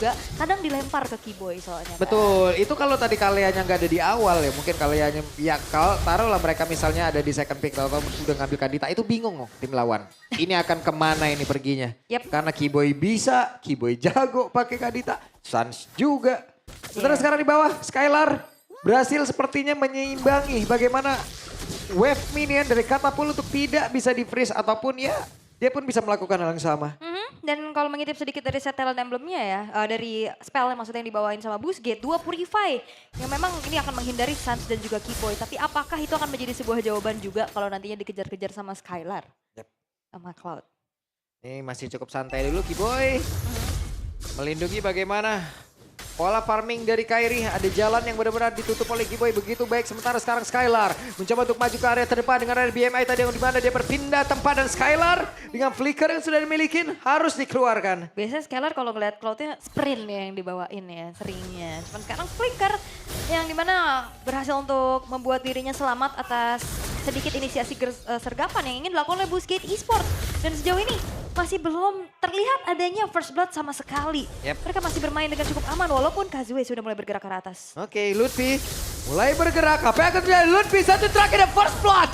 juga kadang dilempar ke Keyboy soalnya. Betul, itu kalau tadi kaliannya nggak ada di awal ya, mungkin kaliannya, ya kalau taruhlah mereka misalnya ada di second pick atau udah ngambil Kadita, itu bingung loh tim lawan. Ini akan kemana ini perginya? Yep. Karena Keyboy bisa, Keyboy jago pakai Kadita, Suns juga. Sementara sekarang di bawah, Skylar berhasil sepertinya menyeimbangi bagaimana wave minion dari Katapult untuk tidak bisa di-freeze ataupun ya dia pun bisa melakukan hal yang sama. Dan kalau mengintip sedikit dari set talent emblemnya ya, dari spell yang maksudnya yang dibawain sama Boostgate, 2 Purify. Yang memang ini akan menghindari Suns dan juga Keyboy. Tapi apakah itu akan menjadi sebuah jawaban juga kalau nantinya dikejar-kejar sama Skylar? Yep. Sama Cloud. Ini masih cukup santai dulu Keyboy. Melindungi bagaimana pola farming dari Kairi, ada jalan yang benar-benar ditutup oleh Keyboy begitu baik. Sementara sekarang Skylar mencoba untuk maju ke area terdepan dengan area BMI tadi yang dimana dia berpindah tempat dan Skylar dengan flicker yang sudah dimiliki harus dikeluarkan. Biasanya Skylar kalau ngeliat Cloudnya sprint ya yang dibawain ya seringnya. Cuman sekarang flicker yang dimana berhasil untuk membuat dirinya selamat atas sedikit inisiasi sergapan yang ingin dilakukan oleh Boostgate Esports. Dan sejauh ini masih belum terlihat adanya first blood sama sekali. Yep. Mereka masih bermain dengan cukup aman walaupun Kazue sudah mulai bergerak ke atas. Oke, Lutfi mulai bergerak. Apa yang akan terjadi? Lutfi satu terakhir dan first blood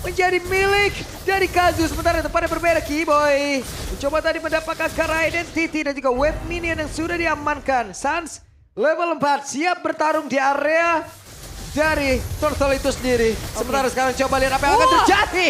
menjadi milik dari Kazu. Sementara tempatnya berbeda, Keyboy mencoba tadi mendapatkan Kara Identity dan juga wave minion yang sudah diamankan. Suns level 4 siap bertarung di area dari Turtle itu sendiri. Sementara sekarang coba lihat apa yang akan terjadi.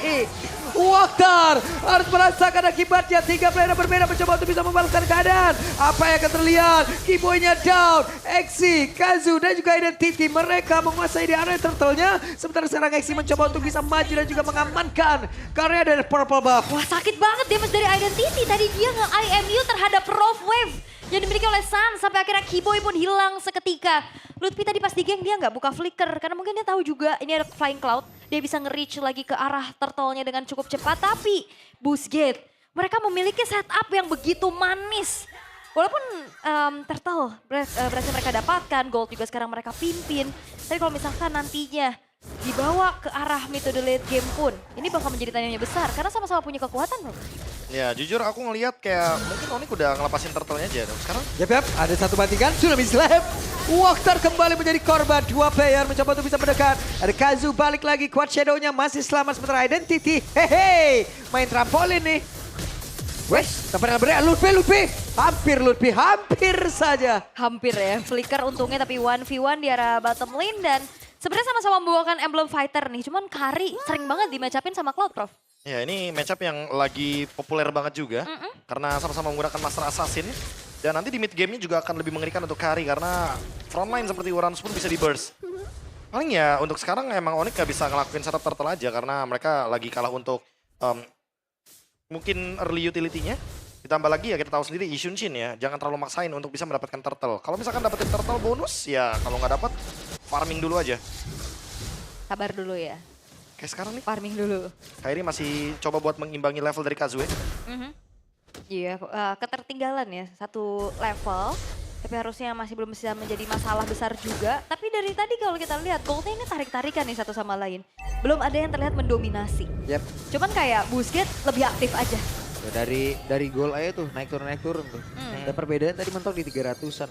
Waktar harus merasakan akibatnya. 3 player berbeda mencoba untuk bisa membalaskan keadaan. Apa yang akan terlihat? Keyboy-nya down. Exi, Kazu dan juga Identity. Mereka menguasai di area turtle-nya. Sementara sekarang Exi mencoba untuk bisa maju dan juga mengamankan karya dari Purple Buff. Wah sakit banget damage dari Identity. Tadi dia nge-IMU terhadap Rough Wave yang dimiliki oleh Suns. Sampai akhirnya Keyboy pun hilang seketika. Lutfi tadi pas di geng dia nggak buka flicker. Karena mungkin dia tahu juga ini ada Flying Cloud. Dia bisa nge-reach lagi ke arah turtle-nya dengan cukup cepat. Tapi Boostgate mereka memiliki setup yang begitu manis. Walaupun turtle berhasil mereka dapatkan. Gold juga sekarang mereka pimpin. Tapi kalau misalkan nantinya dibawa ke arah metode late game pun. Ini bakal menjadi tanyanya besar. Karena sama-sama punya kekuatan loh. Ya jujur aku ngelihat kayak mungkin Onyx udah ngelepasin turtle-nya aja. Sekarang Yap, ada satu bantingan, Tsunami Slap. Waktar kembali menjadi korban, 2 player mencoba untuk bisa mendekat. Ada Kazu balik lagi, Quad Shadow-nya masih selamat sementara Identity. Hehe, main trampolin nih. Wes, tempat yang berbeda, Lutfi. Hampir saja. Hampir ya, flicker untungnya tapi 1v1 di arah bottom lane dan sebenarnya sama-sama membawakan emblem fighter nih. Cuman Kari sering banget di match up-in sama Cloud, Prof. ya ini matchup yang lagi populer banget juga. Karena sama-sama menggunakan Master Assassin. Dan nanti di mid game-nya juga akan lebih mengerikan untuk Kari karena frontline seperti Uranus pun bisa di burst. Paling ya untuk sekarang emang Onyx gak bisa ngelakuin setup turtle aja karena mereka lagi kalah untuk mungkin early utility-nya. Ditambah lagi ya kita tahu sendiri Ishunshin ya, jangan terlalu maksain untuk bisa mendapatkan turtle. Kalau misalkan dapetin turtle bonus ya kalau nggak dapat farming dulu aja. Sabar dulu ya, Kayak sekarang nih, farming dulu. Kairi masih coba buat mengimbangi level dari Kazue. Iya, ketertinggalan ya, satu level. Tapi harusnya masih belum bisa menjadi masalah besar juga. Tapi dari tadi kalau kita lihat, Goldnya ini tarik-tarikan nih satu sama lain. Belum ada yang terlihat mendominasi. Yap. Cuman kayak Boostgate lebih aktif aja. Ya, dari gol aja tuh naik turun tuh. Dan perbedaan tadi mentok di 300-an.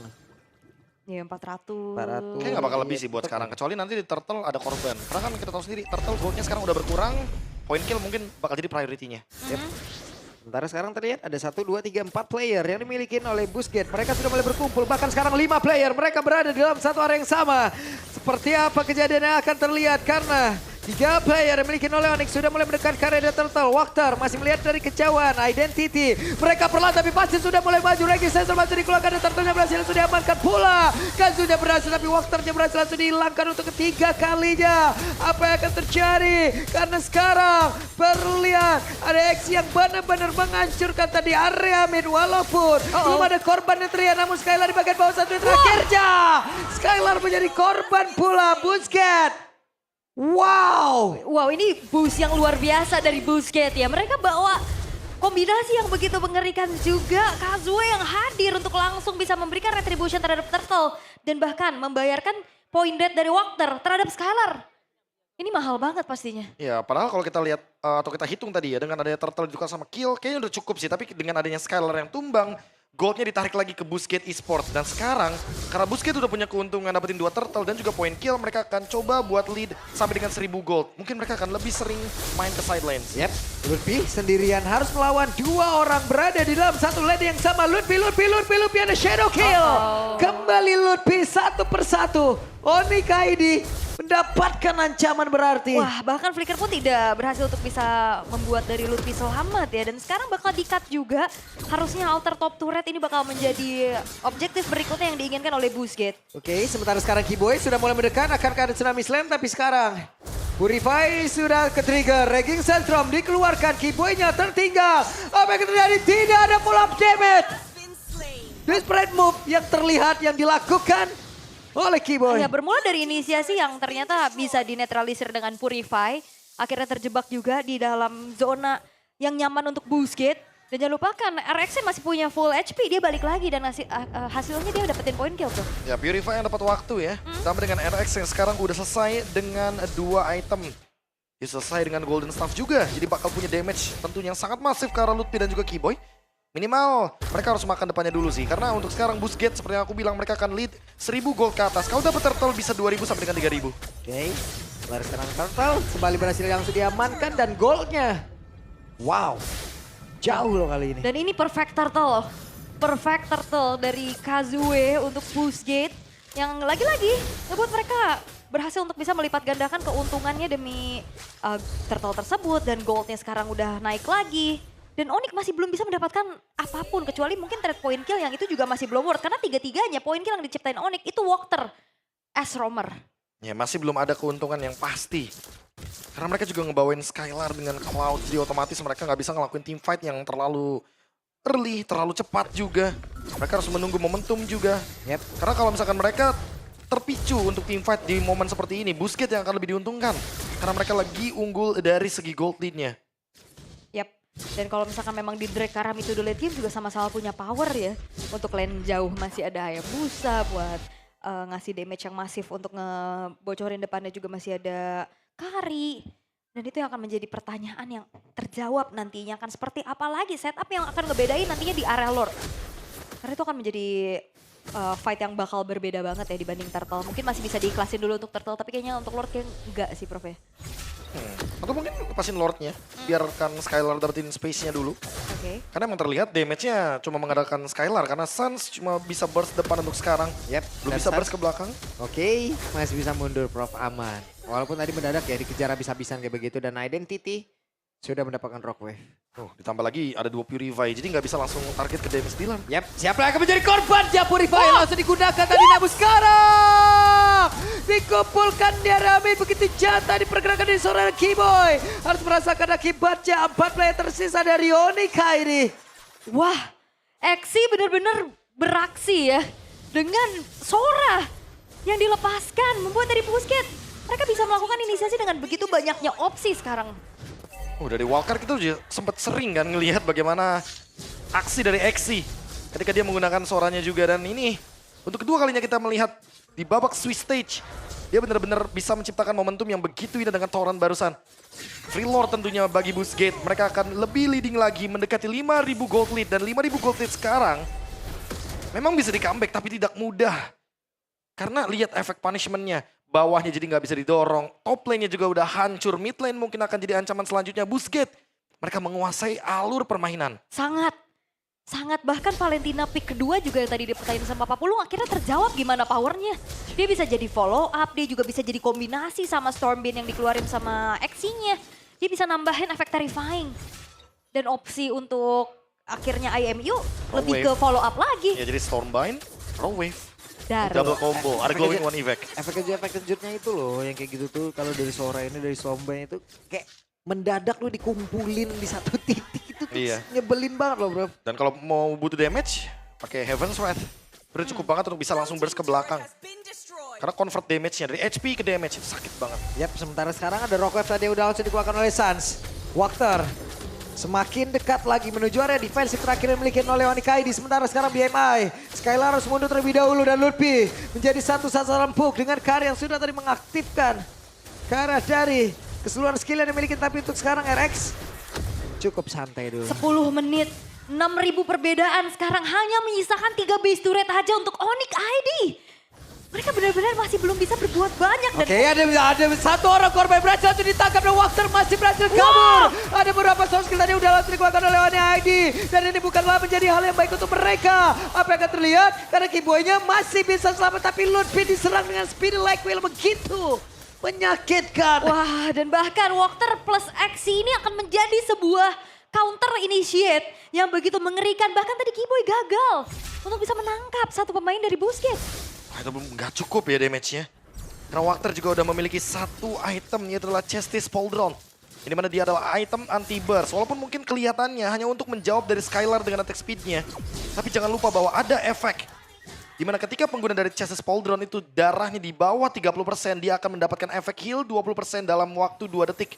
Ya 400. 400. Kayaknya nggak bakal lebih sih buat sekarang. Kecuali nanti di turtle ada korban. Karena kan kita tahu sendiri, turtle goldnya sekarang udah berkurang. Point kill mungkin bakal jadi priority-nya. Yep. Sementara sekarang terlihat ada 1, 2, 3, 4 player yang dimiliki oleh Boostgate. Mereka sudah mulai berkumpul, bahkan sekarang 5 player. Mereka berada di dalam satu area yang sama. Seperti apa kejadian yang akan terlihat karena 3 player yang dimiliki oleh Onyx sudah mulai mendekat ke area turtle. Waktar masih melihat dari kejauhan Identity. Mereka perlahan tapi pasti sudah mulai maju. Regi Sensor masih dikeluarkan dan turtle-nya berhasil sudah diamankan pula. Kazunya berhasil tapi Waktarnya berhasil langsung dihilangkan untuk ketiga kalinya. Apa yang akan terjadi? Karena sekarang terlihat ada X yang benar-benar menghancurkan tadi area mid. Walaupun belum ada korban yang terlihat namun Skylar di bagian bawah satu yang terakhirnya. Skylar menjadi korban pula Boostgate. Wow. Wow, ini boost yang luar biasa dari Boostgate ya. Mereka bawa kombinasi yang begitu mengerikan juga. Kazue yang hadir untuk langsung bisa memberikan retribution terhadap turtle. Dan bahkan membayarkan point dead dari Waktar terhadap Skylar. Ini mahal banget pastinya. Ya padahal kalau kita lihat atau kita hitung tadi ya dengan adanya turtle juga sama kill kayaknya udah cukup sih. Tapi dengan adanya Skylar yang tumbang goldnya ditarik lagi ke Busquets Esports. Dan sekarang, karena Busquets udah punya keuntungan dapetin 2 turtle dan juga point kill, mereka akan coba buat lead sampai dengan 1000 gold. Mungkin mereka akan lebih sering main ke side lanes. Yep, Lutfi sendirian harus melawan 2 orang berada di dalam satu lane yang sama. Lutfi ada shadow kill. Kembali Lutfi satu persatu. Oni Kaidi mendapatkan ancaman berarti. Wah, bahkan Flicker pun tidak berhasil untuk bisa membuat dari Lutfi selamat ya. Dan sekarang bakal di-cut juga. Harusnya alter top turret ini bakal menjadi objektif berikutnya yang diinginkan oleh Busquets. Oke, sementara sekarang Kiboy sudah mulai mendekat. Akankah ada tsunami slam? Tapi sekarang Purify sudah ke-trigger. Raging Sandstrom dikeluarkan. Kiboy-nya tertinggal. Apa yang terjadi? Tidak ada pull up damage. Desperate move yang terlihat yang dilakukan oleh Kiboy. Ya, bermula dari inisiasi yang ternyata bisa dinetralisir dengan Purify. Akhirnya terjebak juga di dalam zona yang nyaman untuk Busquets. Dan jangan lupakan RX masih punya full HP, dia balik lagi dan hasilnya dia dapetin point kill tuh. Ya, Purify yang dapat waktu ya. Ditambah dengan RX yang sekarang udah selesai dengan 2 item. Dia selesai dengan Golden Staff juga. Jadi bakal punya damage tentunya yang sangat masif ke arah Lutfi dan juga Kiboy. Minimal mereka harus makan depannya dulu sih. Karena untuk sekarang Busquets seperti yang aku bilang mereka akan lead 1000 gold ke atas. Kalau dapat turtle bisa 2000 sampai dengan 3000. Oke, lari serang turtle. Kembali berhasil langsung diamankan dan goldnya. Wow, jauh loh kali ini. Dan ini perfect turtle loh. Perfect turtle dari Kazue untuk Busquets. Yang lagi-lagi ngebuat mereka berhasil untuk bisa melipat gandakan keuntungannya demi turtle tersebut. Dan goldnya sekarang udah naik lagi. Dan Onyx masih belum bisa mendapatkan apapun kecuali mungkin trade point kill yang itu juga masih belum worth. Karena tiga-tiganya point kill yang diciptain Onyx itu Walker as roamer. Ya masih belum ada keuntungan yang pasti. Karena mereka juga ngebawain Skylar dengan Cloud. Jadi otomatis mereka nggak bisa ngelakuin team fight yang terlalu early, terlalu cepat juga. Mereka harus menunggu momentum juga. Yep. Karena kalau misalkan mereka terpicu untuk team fight di momen seperti ini, Busquets yang akan lebih diuntungkan. Karena mereka lagi unggul dari segi gold lead-nya. Yap. Dan kalau misalkan memang di drag Karam itu dulu game juga sama-sama punya power ya. Untuk lane jauh masih ada Hayabusa buat ngasih damage yang masif untuk ngebocorin depannya juga masih ada Kari. Dan itu yang akan menjadi pertanyaan yang terjawab nantinya akan seperti apa lagi setup yang akan ngebedain nantinya di area Lord. Karena itu akan menjadi fight yang bakal berbeda banget ya dibanding Turtle. Mungkin masih bisa diiklasin dulu untuk Turtle tapi kayaknya untuk Lord kayak enggak sih Prof ya. Atau mungkin lepasin Lordnya, biarkan Skylar dapetin space-nya dulu. Oke. Karena emang terlihat damage-nya cuma mengandalkan Skylar. Karena Suns cuma bisa burst depan untuk sekarang. Yep. Belum bisa burst ke belakang. Oke, masih bisa mundur Prof aman. Walaupun tadi mendadak ya dikejar habis-habisan kayak begitu. Dan Identity sudah mendapatkan Rockwave. Ditambah lagi ada 2 Purify, jadi nggak bisa langsung target ke damage dealer. Yap, siapa yang akan menjadi korban? Purify langsung digunakan tadi namun sekarang dikumpulkan dia Ramin begitu jatah dipergerakan di seorang Kiboy. Harus merasakan akibatnya 4 player tersisa dari Onyx ini. Wah, Exi benar-benar beraksi ya. Dengan Sora yang dilepaskan membuat dari Busquets. Mereka bisa melakukan inisiasi dengan begitu banyaknya opsi sekarang. Dari Walker kita juga sempat sering kan ngelihat bagaimana aksi dari Exi ketika dia menggunakan Soranya juga. Dan ini untuk kedua kalinya kita melihat di babak Swiss Stage. Dia benar-benar bisa menciptakan momentum yang begitu indah dengan Toran barusan. Free Lord tentunya bagi Busquets. Mereka akan lebih leading lagi mendekati 5.000 gold lead. Dan 5.000 gold lead sekarang memang bisa di comeback tapi tidak mudah. Karena lihat efek punishment-nya. Bawahnya jadi nggak bisa didorong. Top lane-nya juga udah hancur. Mid lane mungkin akan jadi ancaman selanjutnya. Busquets, mereka menguasai alur permainan. Sangat. Bahkan Valentina pick kedua juga yang tadi dipertain sama Papulung akhirnya terjawab gimana powernya. Dia bisa jadi follow up, dia juga bisa jadi kombinasi sama Stormbeam yang dikeluarin sama Exi-nya. Dia bisa nambahin efek terrifying. Dan opsi untuk akhirnya IMU lebih ke follow up lagi. Ya jadi Stormbind, Wave. Daruh. Double combo, ada glowing one effect. Efek kejutnya itu loh yang kayak gitu tuh kalau dari Sora ini dari Stormbind itu kayak mendadak lu dikumpulin di satu titik itu tuh nyebelin banget loh bro. Dan kalau mau butuh damage, pakai Heaven's Wrath. Udah cukup banget untuk bisa langsung burst ke belakang. Karena convert damage-nya dari HP ke damage itu sakit banget. Yap, sementara sekarang ada Rockwave tadi udah langsung dikeluarkan oleh Suns. Walker semakin dekat lagi menuju area defensif terakhir yang dimiliki oleh Onyx ID. Sementara sekarang BMI. Skylar harus mundur terlebih dahulu dan Lutfi menjadi satu sasaran empuk dengan Kari yang sudah tadi mengaktifkan ke arah dari keseluruhan skill yang dimiliki. Tapi untuk sekarang RX cukup santai dulu. 10 menit 6.000 perbedaan sekarang hanya menyisakan 3 base turret aja untuk Onyx ID. Mereka benar-benar masih belum bisa berbuat banyak. Dan Oke, ada satu orang korban berhasil langsung ditangkap dan Walker masih berhasil kabur. Ada beberapa soft skill tadi udah langsung dikeluarkan oleh Onyx ID. Dan ini bukanlah menjadi hal yang baik untuk mereka. Apa yang akan terlihat? Karena Kiboy-nya masih bisa selamat tapi Lutfi diserang dengan speed like wheel begitu menyakitkan. wah, dan bahkan Walker plus X ini akan menjadi sebuah counter initiate yang begitu mengerikan. Bahkan tadi Kiboy gagal untuk bisa menangkap satu pemain dari Busquets. Itu nggak cukup ya damage-nya. Karena Walker juga udah memiliki satu item, yaitu adalah Chestis Pauldron. Ini mana dia adalah item anti-burst. Walaupun mungkin kelihatannya hanya untuk menjawab dari Skylar dengan attack speed-nya. Tapi jangan lupa bahwa ada efek. Dimana ketika pengguna dari Chestis Pauldron itu darahnya di bawah 30%, dia akan mendapatkan efek heal 20% dalam waktu 2 detik.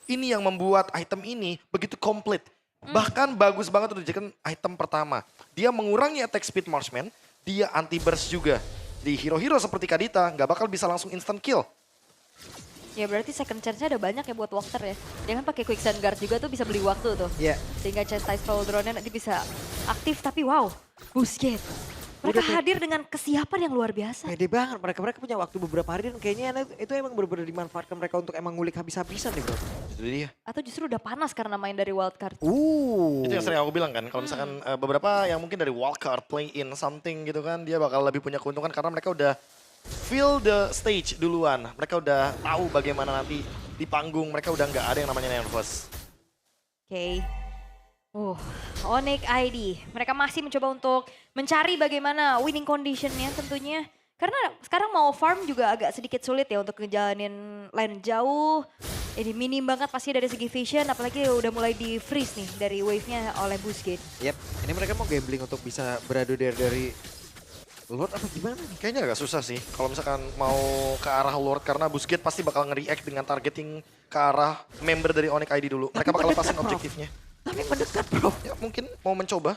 Ini yang membuat item ini begitu komplit. Bahkan bagus banget untuk dijadikan item pertama. Dia mengurangi attack speed marksman, dia anti-burst juga. Di hero-hero seperti Kadita nggak bakal bisa langsung instant kill. Ya berarti second chance-nya ada banyak ya buat Walker ya. Dia kan pakai quicksand guard juga tuh bisa beli waktu tuh. Iya. Sehingga Chastise Pauldron-nya nanti bisa aktif. Tapi wow, Busquets. Mereka hadir dengan kesiapan yang luar biasa. Pede banget, mereka punya waktu beberapa hari dan kayaknya itu emang benar-benar dimanfaatkan mereka untuk emang ngulik habis-habisan nih bro. Itu dia. Atau justru udah panas karena main dari wildcard. Itu yang sering aku bilang kan, kalau misalkan beberapa yang mungkin dari wildcard, play in, something gitu kan, dia bakal lebih punya keuntungan karena mereka udah feel the stage duluan. Mereka udah tahu bagaimana nanti di panggung, mereka udah nggak ada yang namanya nervous. Oke. Onyx ID. Mereka masih mencoba untuk mencari bagaimana winning conditionnya tentunya. Karena sekarang mau farm juga agak sedikit sulit ya untuk ngejalanin lane jauh. Ini minim banget pasti dari segi vision, apalagi udah mulai di freeze nih dari wave-nya oleh Busquets. Yep, ini mereka mau gambling untuk bisa beradu dari Lord apa gimana nih? Kayaknya agak susah sih kalau misalkan mau ke arah Lord karena Busquets pasti bakal nge-react dengan targeting ke arah member dari Onyx ID dulu. Mereka bakal lepasin objektifnya. Tapi mendekat bro. Ya mungkin mau mencoba.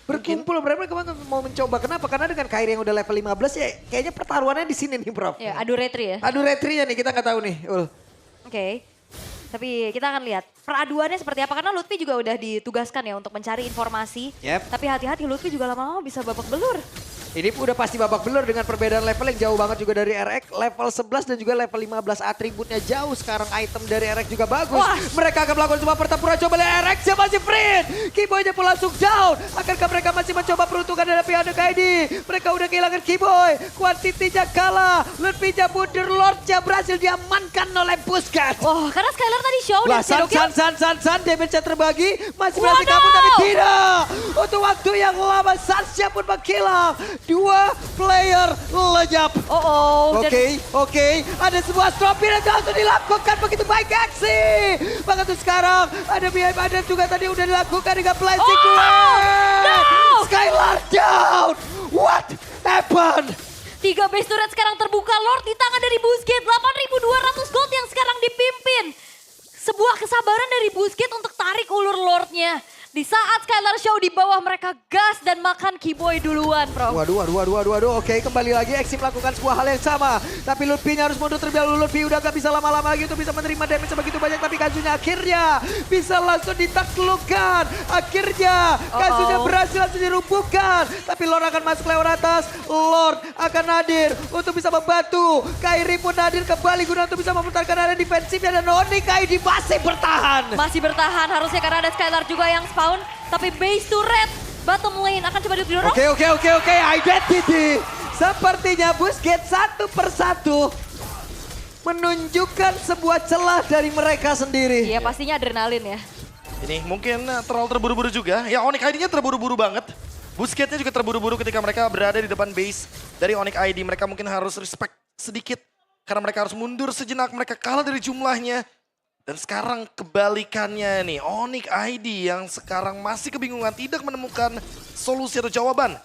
Berkumpul mereka mau mencoba. Kenapa? Karena dengan Kairi yang udah level 15 ya kayaknya pertaruhannya di sini nih bro. Ya, adu retri ya. Adu retrinya nih kita nggak tahu nih. Oke. Tapi kita akan lihat peraduannya seperti apa. Karena Lutfi juga udah ditugaskan ya untuk mencari informasi. Yep. Tapi hati-hati Lutfi juga lama-lama bisa babak belur. Ini udah pasti babak belur dengan perbedaan level yang jauh banget juga dari RX. Level 11 dan juga level 15 atributnya jauh. Sekarang item dari RX juga bagus. Wah. Mereka akan melakukan sebuah pertempuran. Coba lihat RX yang masih free. Kiboy-nya pun langsung down. Akankah mereka masih mencoba peruntungan dari pihak KD? Mereka udah kehilangan Kiboy. Quantity-nya kalah. Lutfi-nya mundur. Lord-nya berhasil diamankan oleh Busquets. Wah, karena Skylar tadi show dan Lah, San, damage-nya terbagi. Masih berhasil Waduh. kabur tapi tidak. Untuk waktu yang lama, Sansnya pun menghilang. 2 player lenyap. Oke. Ada sebuah stropin yang langsung dilakukan begitu baik aksi. Bahkan tuh sekarang ada behind ada juga tadi udah dilakukan dengan blazing no. Skylar down. What happened? 3 base turret sekarang terbuka. Lord di tangan dari Busquets. 8.200 gold yang sekarang dipimpin. Sebuah kesabaran dari Busquets untuk tarik ulur Lordnya. Di saat Skylar Show di bawah mereka gas dan makan Kiboy duluan, bro. Waduh. Oke, kembali lagi Exim melakukan sebuah hal yang sama. Tapi Lutfi harus mundur terlebih dahulu. Lutfi udah gak bisa lama-lama lagi untuk bisa menerima damage sebegitu banyak. Tapi Kazunya akhirnya bisa langsung ditaklukkan. Akhirnya Kazunya berhasil langsung dirumpuhkan. Tapi Lord akan masuk lewat atas. Lord akan hadir untuk bisa membantu. Kairi pun hadir kembali guna untuk bisa memutarkan area defensifnya. Dan Onyx ID masih bertahan. Masih bertahan harusnya karena ada Skylar juga yang spawn. Tapi base turret bottom lane akan coba didorong. Oke. Identity. Sepertinya Busquets satu persatu menunjukkan sebuah celah dari mereka sendiri. Iya pastinya adrenalin ya. Ini mungkin terlalu terburu-buru juga. Ya Onyx ID-nya terburu-buru banget. Busquets-nya juga terburu-buru ketika mereka berada di depan base dari Onyx ID. Mereka mungkin harus respect sedikit. Karena mereka harus mundur sejenak. Mereka kalah dari jumlahnya. Dan sekarang kebalikannya nih, Onyx ID yang sekarang masih kebingungan, tidak menemukan solusi atau jawaban.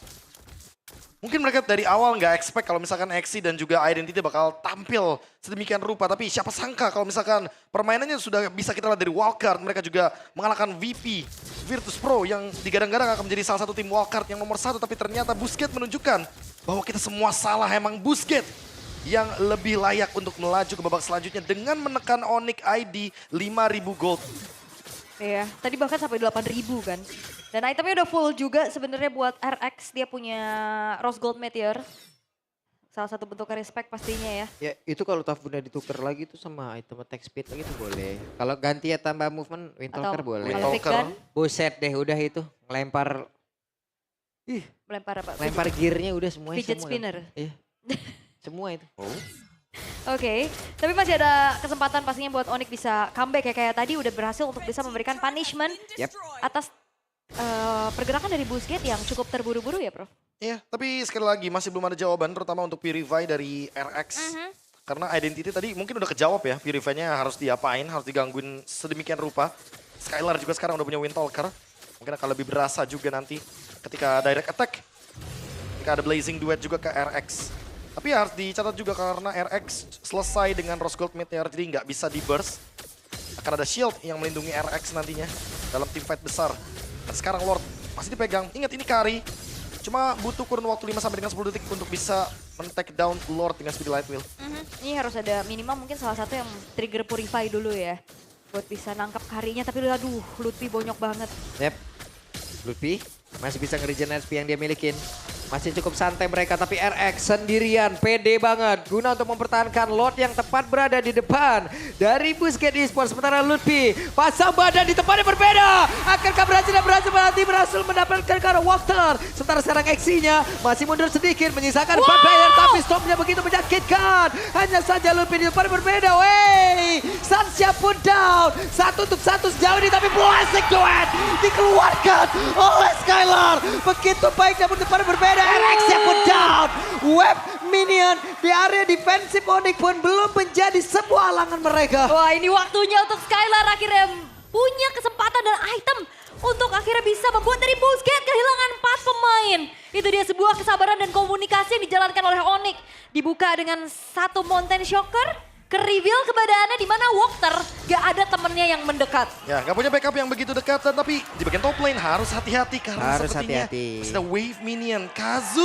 Mungkin mereka dari awal nggak expect kalau misalkan Exi dan juga Identity bakal tampil sedemikian rupa. Tapi siapa sangka kalau misalkan permainannya sudah bisa kita lihat dari wildcard. Mereka juga mengalahkan VP, Virtus Pro yang digadang-gadang akan menjadi salah satu tim wildcard yang nomor 1. Tapi ternyata Busquets menunjukkan bahwa kita semua salah, emang Busquets yang lebih layak untuk melaju ke babak selanjutnya dengan menekan Onyx ID 5.000 gold. Iya, tadi bahkan sampai 8.000 kan. Dan itemnya udah full juga sebenarnya buat RX. Dia punya Rose Gold Meteor. Salah satu bentuk respect pastinya ya. Ya itu kalau Tafuna ditukar lagi tuh sama item attack speed lagi tuh boleh. Kalau ganti ya tambah movement, Windtalker Atau boleh. kalau pick Windtalker. gun, Buset deh udah itu. Ngelempar, melempar apa? lempar gearnya udah semuanya. Fidget semua. spinner. Iya. Semua itu. Oke, tapi masih ada kesempatan pastinya buat Onyx bisa comeback ya. Kayak tadi udah berhasil untuk bisa memberikan punishment Yep. atas pergerakan dari Busquets yang cukup terburu-buru ya Prof. Iya, tapi sekali lagi masih belum ada jawaban terutama untuk Purify dari RX. Karena identity tadi mungkin udah kejawab ya, Purify-nya harus diapain, harus digangguin sedemikian rupa. Skylar juga sekarang udah punya Windtalker. Mungkin akan lebih berasa juga nanti ketika direct attack. Ketika ada Blazing Duet juga ke RX. Tapi harus dicatat juga karena RX selesai dengan Rose Gold Meteor jadi nggak bisa di-burst. Akan ada shield yang melindungi RX nantinya dalam team fight besar. Dan sekarang Lord masih dipegang. Ingat ini carry. Cuma butuh kurun waktu 5 sampai dengan 10 detik untuk bisa men-take down Lord dengan speed light wheel. Ini harus ada minimal mungkin salah satu yang trigger Purify dulu ya. Buat bisa nangkap karinya, tapi aduh Lutfi bonyok banget. Yep. Lutfi masih bisa ngeregen HP yang dia milikin. Masih cukup santai mereka, tapi RX sendirian, pede banget. Guna untuk mempertahankan Lord yang tepat berada di depan. Dari Busquets Esports, sementara Lutfi pasang badan di tempat yang berbeda. Akankah berhasil mendapatkan ke arah Walker. Sementara sekarang Exinya masih mundur sedikit, menyisakan 4 player. Tapi stopnya begitu menyakitkan. Hanya saja Lutfi di tempat yang berbeda. Wey, Sansya pun down. 1 untuk 1 sejauh ini, tapi Blazing Duet dikeluarkan oleh Skylar. Begitu baik namun di tempat yang berbeda. RX-nya pun down. Web minion di area defensif Onyx pun belum menjadi sebuah halangan mereka. Wah, ini waktunya untuk Skylar akhirnya punya kesempatan dan item untuk akhirnya bisa membuat dari Busquets kehilangan 4 pemain. Itu dia sebuah kesabaran dan komunikasi yang dijalankan oleh Onyx. Dibuka dengan satu Mountain Shocker. Ke-reveal keberadaannya di mana Walker gak ada temennya yang mendekat. Ya, nggak punya backup yang begitu dekat, tapi di bagian top lane harus hati-hati karena Harus sepertinya hati-hati. masih ada wave minion Kazu.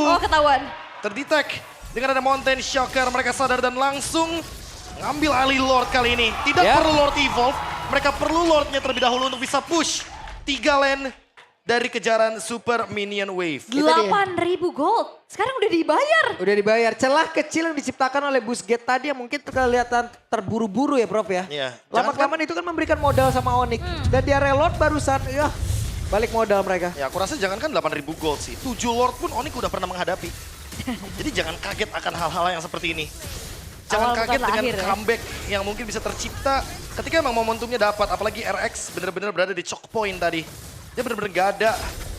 Oh, ketahuan. Terdetek dengan ada Mountain Shocker, mereka sadar dan langsung ngambil alih Lord kali ini. Tidak Ya. perlu Lord evolve, mereka perlu Lordnya terlebih dahulu untuk bisa push 3 lane dari kejaran Super Minion Wave. 8.000 gold. Sekarang udah dibayar. Udah dibayar. Celah kecil yang diciptakan oleh Busquets tadi yang mungkin kelihatan terburu-buru ya Prof ya. Iya. Lama-kelamaan itu kan memberikan modal sama Onyx. Dan dia reload barusan, ya balik modal mereka. Ya, aku rasa jangankan 8.000 gold sih. 7 Lord pun Onyx udah pernah menghadapi. Jadi jangan kaget akan hal-hal yang seperti ini. Jangan Awal kaget bukanlah dengan akhir ya. comeback yang mungkin bisa tercipta ketika emang momentumnya dapat. Apalagi RX benar-benar berada di choke point tadi. Dia benar-benar gak ada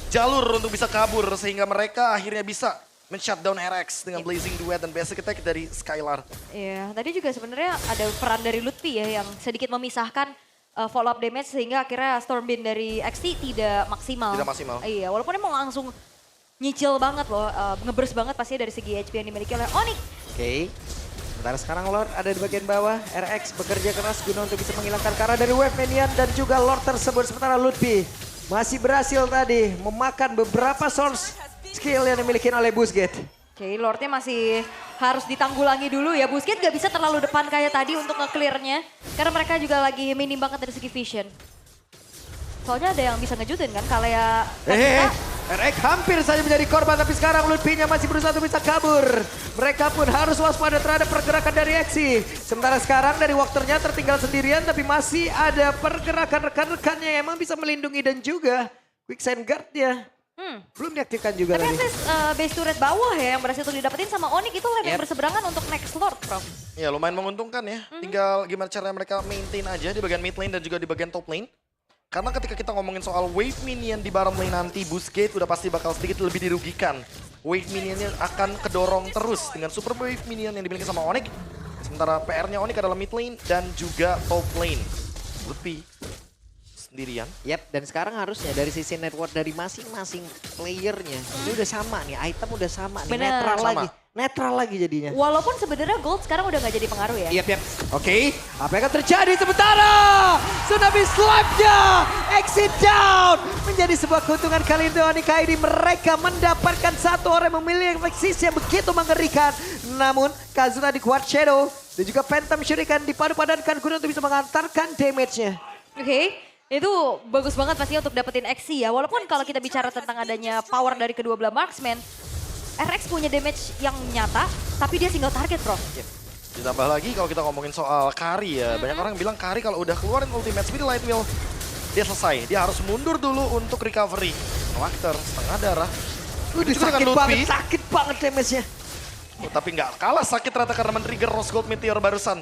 jalur untuk bisa kabur sehingga mereka akhirnya bisa men-shutdown RX dengan Blazing Duet dan basic attack dari Skylar. Iya, tadi juga sebenarnya ada peran dari Lutfi ya yang sedikit memisahkan follow up damage sehingga akhirnya Stormwind dari XT tidak maksimal. Tidak maksimal. Iya, walaupun emang langsung nyicil banget loh, ngeburst banget pastinya dari segi HP yang dimiliki oleh Onyx. Oke. Sementara sekarang Lord ada di bagian bawah. RX bekerja keras guna untuk bisa menghilangkan Kara dari wave minion dan juga Lord tersebut. Sementara Lutfi masih berhasil tadi memakan beberapa source skill yang dimiliki oleh Busquets. Oke, Lordnya masih harus ditanggulangi dulu ya. Busquets gak bisa terlalu depan kayak tadi untuk nge-clearnya. Karena mereka juga lagi minim banget dari segi vision. Soalnya ada yang bisa ngejutin kan, kalau ya... RX hampir saja menjadi korban, tapi sekarang Lutfi-nya masih berusaha untuk bisa kabur. Mereka pun harus waspada terhadap pergerakan dari Exi. Sementara sekarang dari Walker-nya tertinggal sendirian, tapi masih ada pergerakan rekan-rekannya yang emang bisa melindungi dan juga quicksand guard-nya. Belum diaktifkan juga Tapi tadi. at least base turret bawah ya yang berhasil untuk didapetin sama Onyx itu lane yang berseberangan untuk next Lord, Prof. Ya lumayan menguntungkan ya. Tinggal gimana caranya mereka maintain aja di bagian mid lane dan juga di bagian top lane. Karena ketika kita ngomongin soal wave minion di bottom lane nanti, Busquets udah pasti bakal sedikit lebih dirugikan. Wave minionnya akan kedorong terus dengan super wave minion yang dimiliki sama Onyx. Sementara PR-nya Onyx adalah mid lane dan juga top lane. Lutfi sendirian. Yap, dan sekarang harusnya dari sisi network dari masing-masing playernya ini udah sama nih, item udah sama nih, Bener. netral Sama. lagi. Netral lagi jadinya. Walaupun sebenarnya gold sekarang udah gak jadi pengaruh ya. Yap. Oke, apa yang akan terjadi sementara? Tsunami slap-nya, exit down. Menjadi sebuah keuntungan kali ini Onyx KD. Mereka mendapatkan satu orang yang memiliki eksis yang begitu mengerikan. Namun, Kazuna di Quad Shadow dan juga Phantom Shuriken dipadu-padankan guna untuk bisa mengantarkan damage-nya. Oke, Itu bagus banget pastinya untuk dapetin XC ya. Walaupun kalau kita bicara tentang adanya power dari kedua belah marksman, RX punya damage yang nyata, tapi dia single target, bro. Ditambah lagi kalau kita ngomongin soal Kari ya, banyak orang bilang Kari kalau udah keluarin ultimate speed light wheel, dia selesai. Dia harus mundur dulu untuk recovery. Wachter, setengah darah. Udah Juga sakit banget damage-nya. Oh, tapi nggak kalah sakit ternyata karena men-trigger Rose Gold Meteor barusan.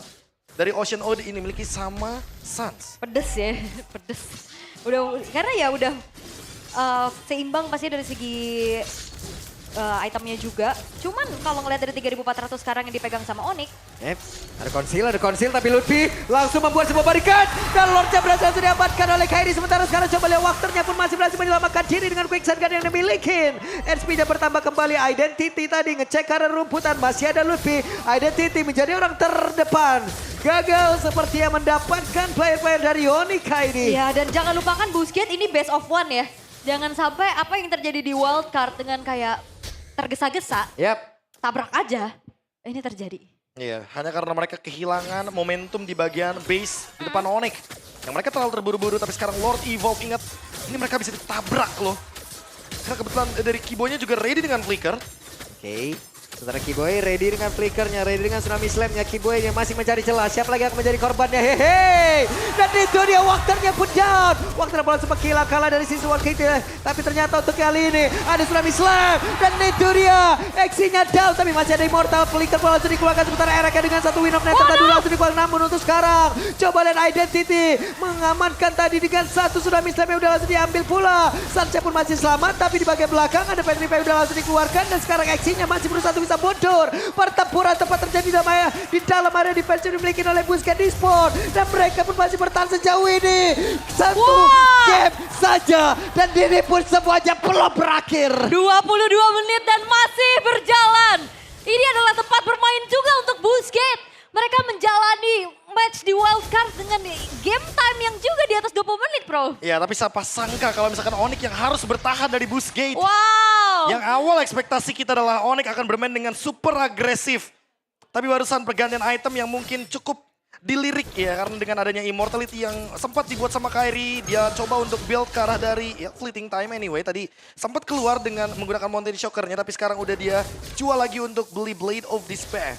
Dari Ocean Ode ini miliki sama Suns. Pedes ya, pedes. Karena ya udah seimbang pasti dari segi itemnya juga. Cuman kalau ngeliat dari 3.400 sekarang yang dipegang sama Onyx. Ada konsil tapi Lutfi langsung membuat sebuah barikat. Dan Lordnya berhasil diamankan oleh Kairi. Sementara sekarang coba lihat Wakternya pun masih berhasil menyelamatkan diri dengan quicksand gun yang dimiliki. SP-nya bertambah kembali. Identity tadi ngecek karena rumputan. Masih ada Lutfi. Identity menjadi orang terdepan. Gagal sepertinya mendapatkan player-player dari Onyx ini. Iya, dan jangan lupakan Busquets ini best of one ya. Jangan sampai apa yang terjadi di wildcard dengan kayak tergesa-gesa, tabrak aja, ini terjadi. Iya, hanya karena mereka kehilangan momentum di bagian base di depan Onyx. Yang mereka terlalu terburu-buru, tapi sekarang Lord Evolve, ingat, ini mereka bisa ditabrak loh. Karena kebetulan dari Kiboy-nya juga ready dengan flicker. Oke. Sementara Kiboy ready dengan flickernya, ready dengan tsunami slam-nya. Kiboy yang masih mencari celah. Siapa lagi yang akan menjadi korbannya? Hehe. Dan itu dia Wakternya pun down. Wakter bola sempat hilang kalah dari sisi One Kit. Tapi ternyata untuk kali ini ada tsunami slam. Dan itu dia. X-nya down. Tapi masih ada Immortal. Flicker bola langsung dikeluarkan. Sementara Erek dengan satu win of net. Tadi langsung dikeluarkan. Namun untuk sekarang. Coba lihat Identity. Mengamankan tadi dengan satu tsunami slam yang udah langsung diambil pula. Sancha pun masih selamat. Tapi di bagian belakang ada Petrify udah langsung dikeluarkan. Dan sekarang X-nya masih berusaha bisa mundur. Pertempuran tempat terjadi di dalam area defense yang dimiliki oleh Busquets Esports. Dan mereka pun masih bertahan sejauh ini. Satu game saja. Dan ini pun semuanya belum berakhir. 22 menit dan masih berjalan. Ini adalah tempat bermain juga untuk Busquets. Mereka menjalani match di wildcard dengan game time yang juga di atas 20 menit, bro. Ya, tapi siapa sangka kalau misalkan Onyx yang harus bertahan dari Busquets. Wow. Yang awal ekspektasi kita adalah Onyx akan bermain dengan super agresif. Tapi barusan pergantian item yang mungkin cukup dilirik ya. Karena dengan adanya immortality yang sempat dibuat sama Kairi. Dia coba untuk build ke arah dari fleeting time anyway. Tadi sempat keluar dengan menggunakan Mountain Shockernya. Tapi sekarang udah dia jual lagi untuk beli Blade of Despair.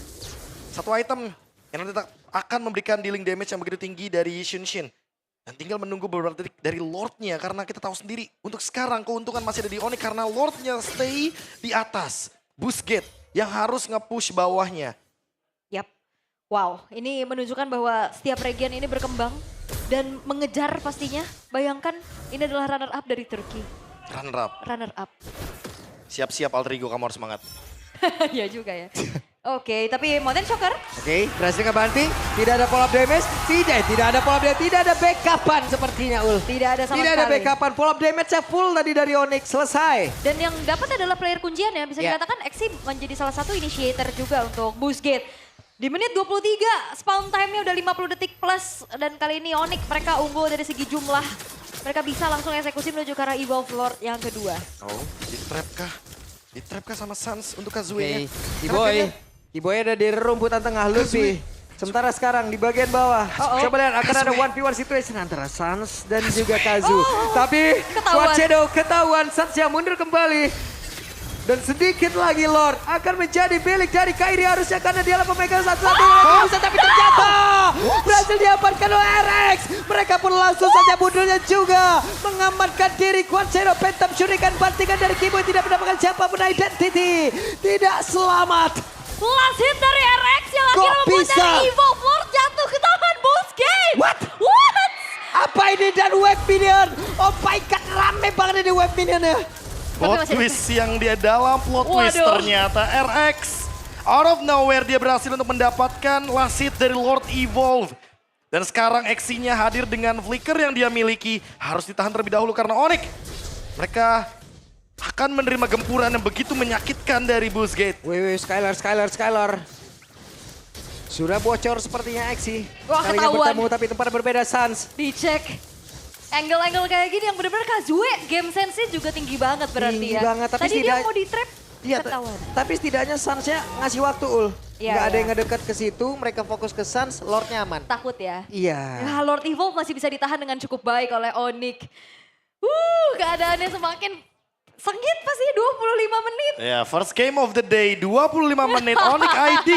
Satu item yang nanti akan memberikan dealing damage yang begitu tinggi dari Xunshin. Dan tinggal menunggu beberapa detik dari Lordnya. Karena kita tahu sendiri untuk sekarang keuntungan masih ada di Onyx. Karena Lordnya stay di atas. Busquets yang harus nge-push bawahnya. Yap. Wow, ini menunjukkan bahwa setiap region ini berkembang. Dan mengejar pastinya. Bayangkan ini adalah runner up dari Turki. Runner up. Runner up. Siap-siap Alterigo, kamu harus semangat. Ya juga ya. Oke, tapi Mountain Shocker. Oke, berhasil ngebanting. Tidak ada follow up damage. Tidak ada follow up damage. Tidak ada backupan sepertinya, Ul. Tidak ada sama Tidak sekali. ada backupan. Follow up damage-nya full tadi dari Onyx. Selesai. Dan yang dapat adalah player kuncian ya. Bisa dikatakan Exi menjadi salah satu initiator juga untuk Busquets. Di menit 23, spawn time-nya udah 50 detik plus. Dan kali ini Onyx mereka unggul dari segi jumlah. Mereka bisa langsung eksekusi menuju ke arah Evolve Lord yang kedua. Oh, di-trap kah? Di-trap kah sama Suns untuk Kazuya-nya? Kiboy ada di rumputan tengah, Luffy. Sementara sekarang di bagian bawah. Coba lihat akan ada 1v1 situation antara Suns dan juga Kazu. Tapi ketahuan. Shadow ketahuan, Suns yang mundur kembali. Dan sedikit lagi Lord akan menjadi milik dari Kairi harusnya karena dialah pemegang satu-satu. Tapi ternyata berhasil diamankan oleh RX. Mereka pun langsung saja mundurnya juga. Mengamankan diri Quad Shadow Phantom Shuriken bantingan dari Kiboy tidak mendapatkan siapapun Identity. Tidak selamat. Last hit dari RX yang akhirnya membuat dari Evolve Lord jatuh ke tangan Busquets. What? Apa ini dan web minion? Oh my god, rame banget ini web minionnya. Plot twist yang dia dalam plot twist ternyata RX. Out of nowhere dia berhasil untuk mendapatkan last hit dari Lord Evolve. Dan sekarang X-nya hadir dengan flicker yang dia miliki. Harus ditahan terlebih dahulu karena Onyx. Mereka akan menerima gempuran yang begitu menyakitkan dari Busquets. Wih, Skylar. Sudah bocor sepertinya Exi. Wah, kalinya ketahuan. bertemu tapi tempat berbeda Suns. Dicek. Angle-angle kayak gini yang benar-benar Kazuya game sense-nya juga tinggi banget berarti Tinggi ya. banget, tapi Tadi dia setidaknya- mau di-trap Iya, ketahuan. tapi setidaknya Suns-nya ngasih waktu Ul. Iya, Nggak ada iya. yang ngedekat ke situ, mereka fokus ke Suns, Lordnya aman. Takut ya. Iya. Ya, Lord Evolve masih bisa ditahan dengan cukup baik oleh Onyx. Keadaannya semakin sengit pasti 25 menit. Ya, first game of the day, 25 menit, Onyx ID.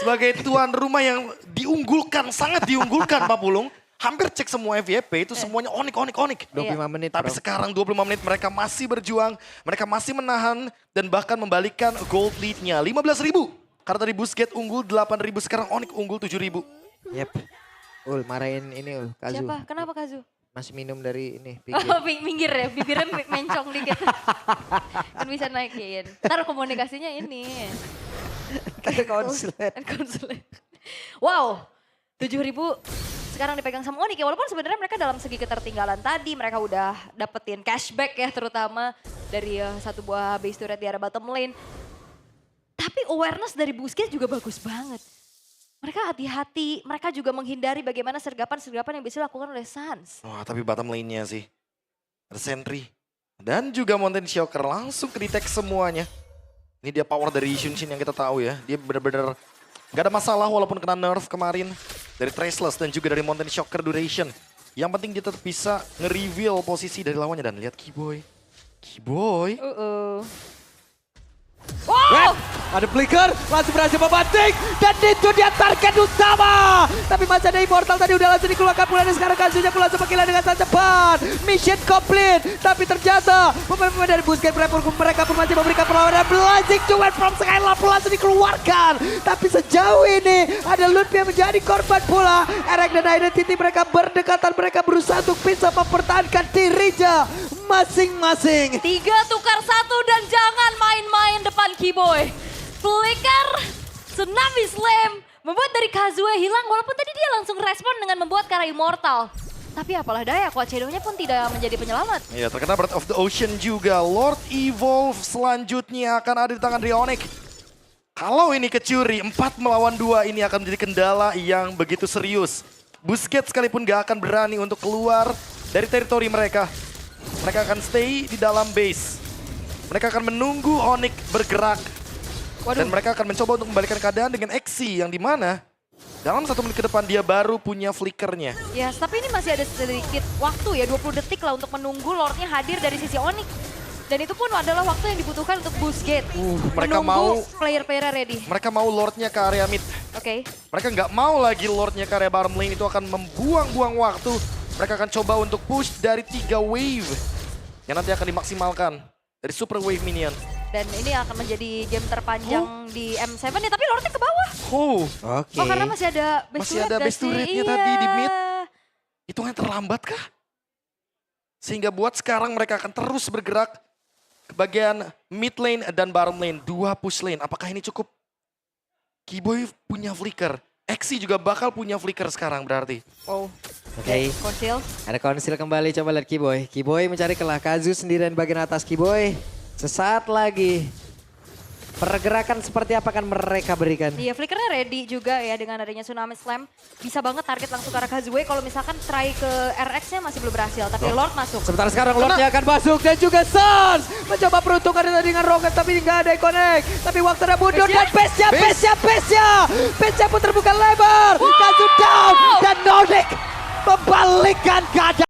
Sebagai tuan rumah yang diunggulkan, sangat diunggulkan Pak Pulung. Hampir cek semua FYP itu semuanya Onyx. 25 menit, Tapi bro. sekarang 25 menit mereka masih berjuang, mereka masih menahan dan bahkan membalikan gold lead-nya 15.000. Karena tadi Busquets unggul 8.000, sekarang Onyx unggul 7.000. Yep. Marahin ini Kazu. Siapa? Kenapa Kazu? Masih minum dari ini. Oh, minggir ya, bibirnya mencong dikit. Kan bisa naikin. Ntar komunikasinya ini. Konslet. Konsulen. Wow, 7.000 sekarang dipegang sama Onyx ya. Walaupun sebenarnya mereka dalam segi ketertinggalan tadi, mereka udah dapetin cashback ya terutama dari satu buah base turret di area bottom lane. Tapi awareness dari Busquets juga bagus banget. Mereka hati-hati, mereka juga menghindari bagaimana sergapan-sergapan yang bisa dilakukan oleh Suns. Wah, tapi bottom lane-nya sih. Ada Sentry. Dan juga Mountain Shocker langsung ke-detect semuanya. Ini dia power dari Xunshin yang kita tahu ya. Dia benar-benar gak ada masalah walaupun kena nerf kemarin. Dari Traceless dan juga dari Mountain Shocker Duration. Yang penting dia tetap bisa nge-reveal posisi dari lawannya. Dan lihat Keyboy. Keyboy. Red, ada flicker, langsung berhasil membanting. Dan itu dia target utama. Tapi masih ada Immortal tadi udah langsung dikeluarkan pula. Dan sekarang Kazunya pun langsung menggila dengan sangat cepat. Mission complete. Tapi ternyata pemain-pemain dari Busquets mereka pun masih memberikan perlawanan. Blazing Duet from Skylab pun langsung dikeluarkan. Tapi sejauh ini ada Ludwig yang menjadi korban pula. Eric dan Identity mereka berdekatan. Mereka berusaha untuk bisa mempertahankan dirinya masing-masing. 3 tukar 1 dan jangan main-main depan Keyboy. Flicker, Tsunami Slam, membuat dari Kazue hilang walaupun tadi dia langsung respon dengan membuat Kara Immortal. Tapi apalah daya, Quad Shadow-nya pun tidak menjadi penyelamat. Iya, terkena Breath of the Ocean juga. Lord Evolve selanjutnya akan ada di tangan dari Onyx. Kalau ini kecuri, 4 melawan 2 ini akan menjadi kendala yang begitu serius. Busquets sekalipun gak akan berani untuk keluar dari teritori mereka. Mereka akan stay di dalam base. Mereka akan menunggu Onyx bergerak. Dan mereka akan mencoba untuk membalikan keadaan dengan Exi yang dimana dalam 1 menit ke depan dia baru punya flickernya. Yes, tapi ini masih ada sedikit waktu ya, 20 detik lah untuk menunggu Lordnya hadir dari sisi Onyx. Dan itu pun adalah waktu yang dibutuhkan untuk Busquets. Mereka menunggu mau player-player ready. Mereka mau Lordnya ke area mid. Oke. Mereka nggak mau lagi Lordnya ke area bottom lane, itu akan membuang-buang waktu. Mereka akan coba untuk push dari 3 wave yang nanti akan dimaksimalkan dari super wave minion. Dan ini akan menjadi game terpanjang di M7 ya, tapi Lordnya ke bawah. Oke. Oh, karena masih ada base Masih turret ada gak base sih? turretnya Iya. tadi di mid. Hitungannya terlambat kah? Sehingga buat sekarang mereka akan terus bergerak ke bagian mid lane dan bottom lane. 2 push lane, apakah ini cukup? Keyboy punya flicker. Exi juga bakal punya flicker sekarang berarti. Oh, Oke. Konsil. Ada konsil kembali, coba lihat Keyboy. Keyboy mencari kelah, Kazu sendirian bagian atas. Keyboy sesaat lagi. Pergerakan seperti apa akan mereka berikan? Iya, flickernya ready juga ya dengan adanya Tsunami Slam. Bisa banget target langsung ke arah Kazue. Kalau misalkan try ke RX-nya masih belum berhasil, tapi Lord masuk. Sebentar sekarang Lordnya akan masuk dan juga Suns mencoba peruntungan dengan Rocket tapi nggak ada yang connect. Tapi waktunya mundur dan Base-nya pun terbuka lebar. Kazu down dan Nordic membalikkan keadaan.